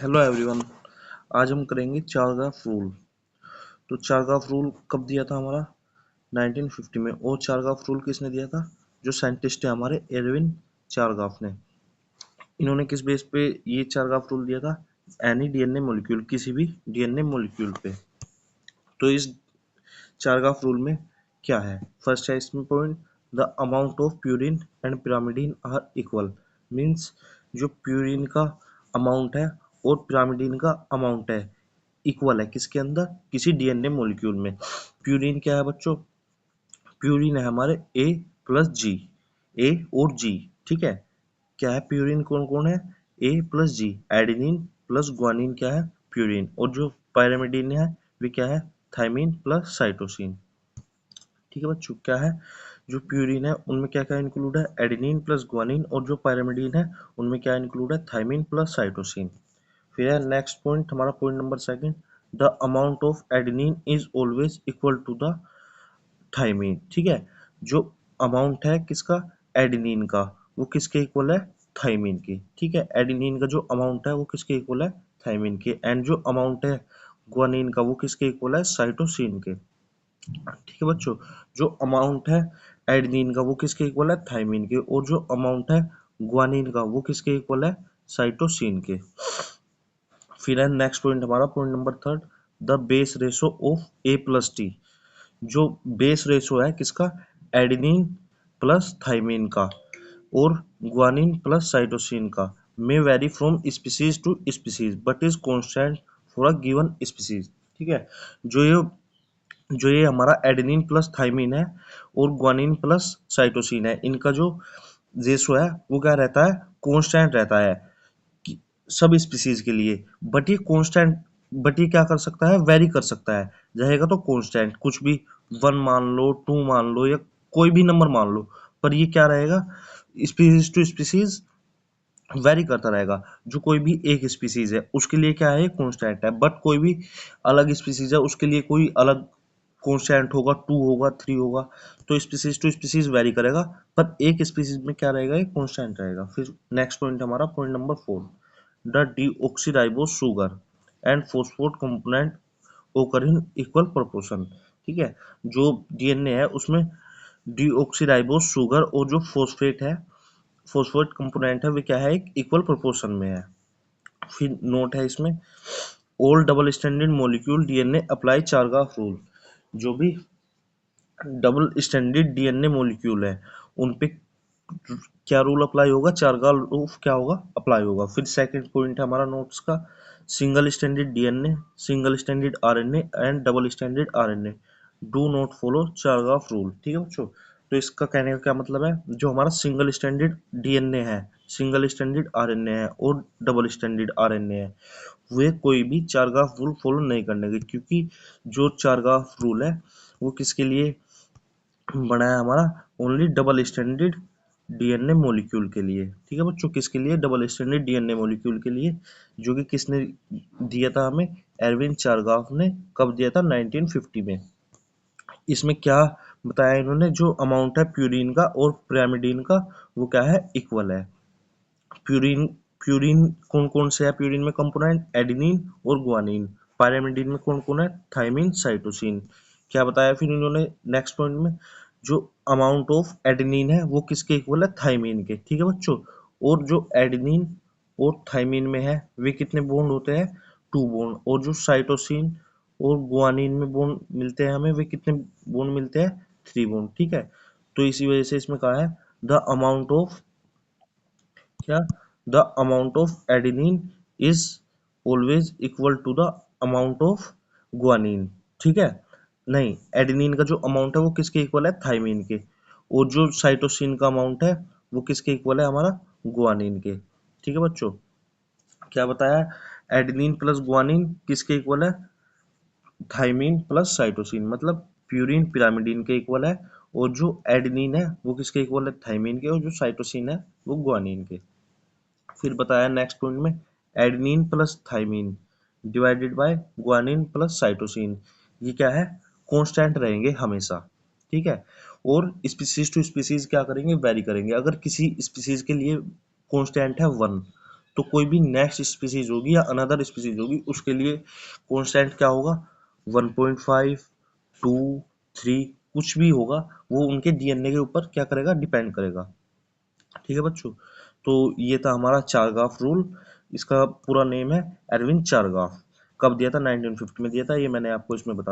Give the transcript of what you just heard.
Hello everyone. आज हम करेंगे चारग्राफ रूल। तो चारग्राफ रूल कब दिया था हमारा 1950 में। और चारग्राफ रूल किसने दिया था? जो साइंटिस्ट है हमारे एरविन चारग्राफ ने। इन्होंने किस बेस पे ये चारग्राफ रूल दिया था? एनी डीएनए मॉलिक्यूल, किसी भी डीएनए मॉलिक्यूल पे। तो इस चारग्राफ रूल में क्या है? फर्स्ट है इसमें point, the amount of purine and pyrimidine are equal. Means जो प्यूरिन का अमाउंट है और पिरामिडीन का अमाउंट है इक्वल है किसके अंदर? किसी डीएनए मॉलिक्यूल में। प्यूरिन क्या है बच्चों? प्यूरिन है हमारे ए प्लस जी, ए और जी। ठीक है, क्या है प्यूरिन? कौन कौन है? ए प्लस जी, एडेनिन प्लस ग्वानिन क्या है? प्यूरिन। और जो पायरामिडीन है वे क्या है? Thymine plus cytosine. ठीक है बच्चों, क्या है जो प्यूरिन है उनमें क्या क्या इंक्लूड है? Adenine plus guanine. और जो पायरामिडीन है उनमें क्या इंक्लूड है? Thymine plus cytosine. फिर है नेक्स्ट पॉइंट हमारा, point number second, the amount of adenine is always equal to the thymine. ठीक है, जो अमाउंट है किसका? एडेनिन का, वो किसके इक्वल है? थायमिन के। ठीक है, एडेनिन का जो अमाउंट है वो किसके इक्वल है? थायमिन के। एंड जो अमाउंट है ग्वानिन का वो किसके इक्वल है? साइटोसिन के। ठीक है बच्चों, जो अमाउंट है एडेनिन का वो किसके इक्वल है? थायमिन के। और जो अमाउंट है ग्वानिन का वो किसके इक्वल है? साइटोसिन के। फिर है नेक्स्ट पॉइंट हमारा, point number third, the base ratio of A plus T. जो बेस रेशो है किसका? एडेनिन प्लस थायमिन का और ग्वानिन प्लस साइटोसिन का, may vary from species to species but is constant for a given species. ठीक है, जो ये हमारा एडेनिन प्लस थायमिन है और ग्वानिन प्लस साइटोसिन है, इनका जो रेशो है वो क्या रहता है? कांस्टेंट रहता है सब स्पीसीज के लिए। बट ये कांस्टेंट, बट ये क्या कर सकता है? वेरी कर सकता है। रहेगा तो कांस्टेंट, कुछ भी 1 मान लो, 2 मान लो, या कोई भी नंबर मान लो, पर ये क्या रहेगा? स्पीसीज टू स्पीसीज वेरी करता रहेगा। जो कोई भी एक स्पीसीज है उसके लिए क्या है? कांस्टेंट है। बट कोई भी अलग स्पीसीज है उसके लिए कोई अलग कांस्टेंट होगा, 2 होगा, 3 होगा। तो स्पीसीज टू स्पीसीज वेरी करेगा, पर एक स्पीसीज में क्या रहेगा? ये कांस्टेंट रहेगा। फिर नेक्स्ट पॉइंट हमारा, point number 4, the deoxyribose sugar and phosphate component ओकर इन इक्वल प्रोपोर्शन। ठीक है, जो डीएनए है उसमें डीऑक्सीराइबोस शुगर और जो फॉस्फेट कंपोनेंट है वे क्या है? एक इक्वल प्रोपोर्शन में है। फिर नोट है इसमें, all double standard molecule DNA apply Chargaff rule. जो भी डबल स्टैंडर्ड डीएनए मॉलिक्यूल है उन पे क्या रूल अप्लाई होगा? चारग्राफ रूल क्या होगा? अप्लाई होगा। फिर सेकंड पॉइंट है हमारा नोट्स का, single standard DNA, single standard RNA and double standard RNA do not follow Chargaff rule. ठीक है बच्चों, तो इसका कहने का क्या मतलब है? जो हमारा सिंगल स्टैंडर्ड डीएनए है, सिंगल स्टैंडर्ड आरएनए है और डबल स्टैंडर्ड आरएनए है, वे कोई भी चारग्राफ रूल फॉलो नहीं करने के। क्योंकि जो चारग्राफ रूल है वो किसके लिए बना है? हमारा only double standard DNA molecule के लिए। ठीक है बच्चों, किसके लिए? डबल स्टैंडर्ड डीएनए मॉलिक्यूल के लिए, जो कि किसने दिया था हमें? एरविन चारग्राफ ने। कब दिया था? 1950 में। इसमें क्या बताया इन्होंने? जो अमाउंट है प्यूरिन का और पिरामिडीन का वो क्या है? इक्वल है। प्यूरिन प्यूरिन कौन कौन से है प्यूरिन में कंपोनेंट? एडेनिन और ग्वानिन। पायरामिडीन में कौन कौन है? Thymine, cytosine. क्या बताया फिर इन्होंने नेक्स्ट पॉइंट में? जो अमाउंट ऑफ एडेनिन है वो किसके इक्वल है? थायमिन के। ठीक है बच्चों, और जो एडेनिन और थायमिन में है वे कितने बॉन्ड होते हैं? 2 बॉन्ड। और जो साइटोसिन और ग्वानिन में बॉन्ड मिलते हैं हमें, वे कितने बॉन्ड मिलते हैं? 3 बॉन्ड। ठीक है, तो इसी वजह से इसमें कहा है द अमाउंट ऑफ क्या? The amount of adenine is always equal to the amount of guanine. ठीक है, नहीं, एडेनिन का जो अमाउंट है वो किसके इक्वल है? थायमिन के। और जो साइटोसिन का अमाउंट है वो किसके इक्वल है? हमारा ग्वानिन के। ठीक है बच्चों, क्या बताया? एडेनिन प्लस ग्वानिन किसके इक्वल है? थायमिन प्लस साइटोसिन, मतलब प्यूरिन पिरामिडीन के इक्वल है। और जो एडेनिन है वो किसके इक्वल है? थायमिन के। और जो साइटोसिन है वो ग्वानिन के। फिर बताया नेक्स्ट पॉइंट में, adenine plus thymine divided by guanine plus cytosine, ये क्या है? कांस्टेंट रहेंगे हमेशा। ठीक है, और स्पीसीज टू स्पीसीज क्या करेंगे? वेरी करेंगे। अगर किसी स्पीसीज के लिए कांस्टेंट है 1, तो कोई भी नेक्स्ट स्पीसीज होगी या अनदर स्पीसीज होगी उसके लिए कांस्टेंट क्या होगा, 1.5, 2, 3 कुछ भी होगा, वो उनके डीएनए के ऊपर क्या करेगा, डिपेंड करेगा। ठीक है बच्चों, तो ये था हमारा चारगाफ रूल। इसका पूरा नेम है एरविन चारगाफ। कब दिया था, 1950 में दिया था, ये मैंने आपको इसमें बता